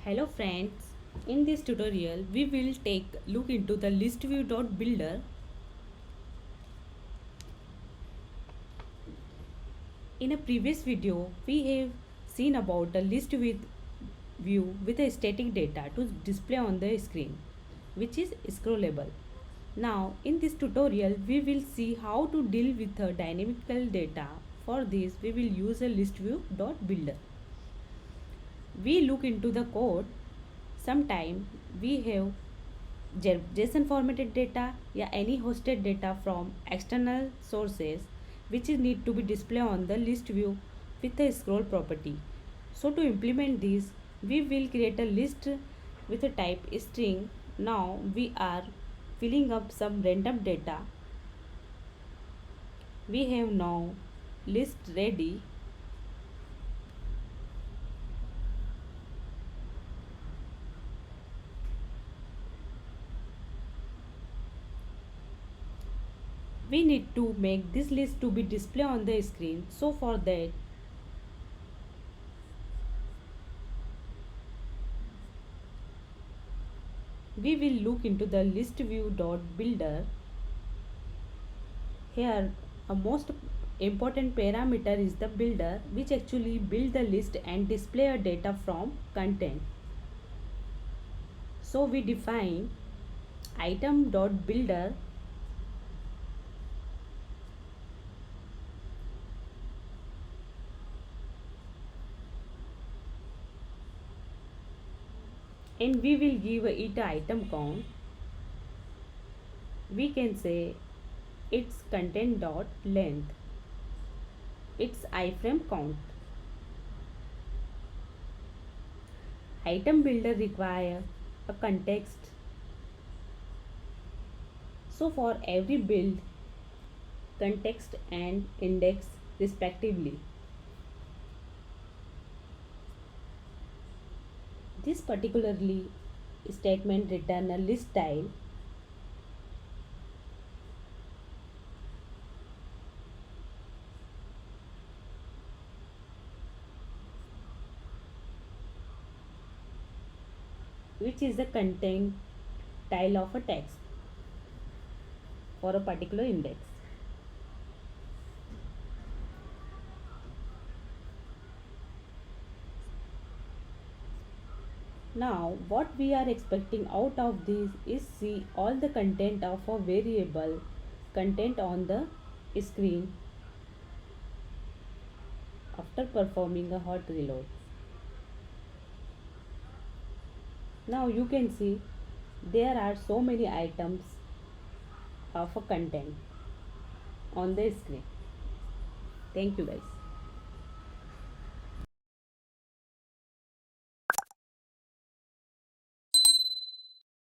Hello friends, in this tutorial we will take look into the listview.builder. In a previous video we have seen about a list with view with a static data to display on the screen which is scrollable. Now in this tutorial we will see how to deal with a dynamical data. For this we will use a listview.builder. We look into the code. Sometime we have JSON formatted data या any hosted data from external sources which is need to be displayed on the list view with a scroll property. So to implement this we will create a list with a type string. Now we are filling up some random data. We have now list ready. We need to make this list to be displayed on the screen. So for that we will look into the list view.builder. Here a most important parameter is the builder which actually build the list and display a data from content. So we define item.builder and we will give it a item count. We can say its content dot length, its iframe count. Item builder require a context. So for every build, context and index respectively. This particularly statement return a list style which is the content style of a text for a particular index. Now what we are expecting out of this is see all the content of a variable content on the screen after performing a hot reload. Now you can see there are so many items of a content on the screen. Thank you guys.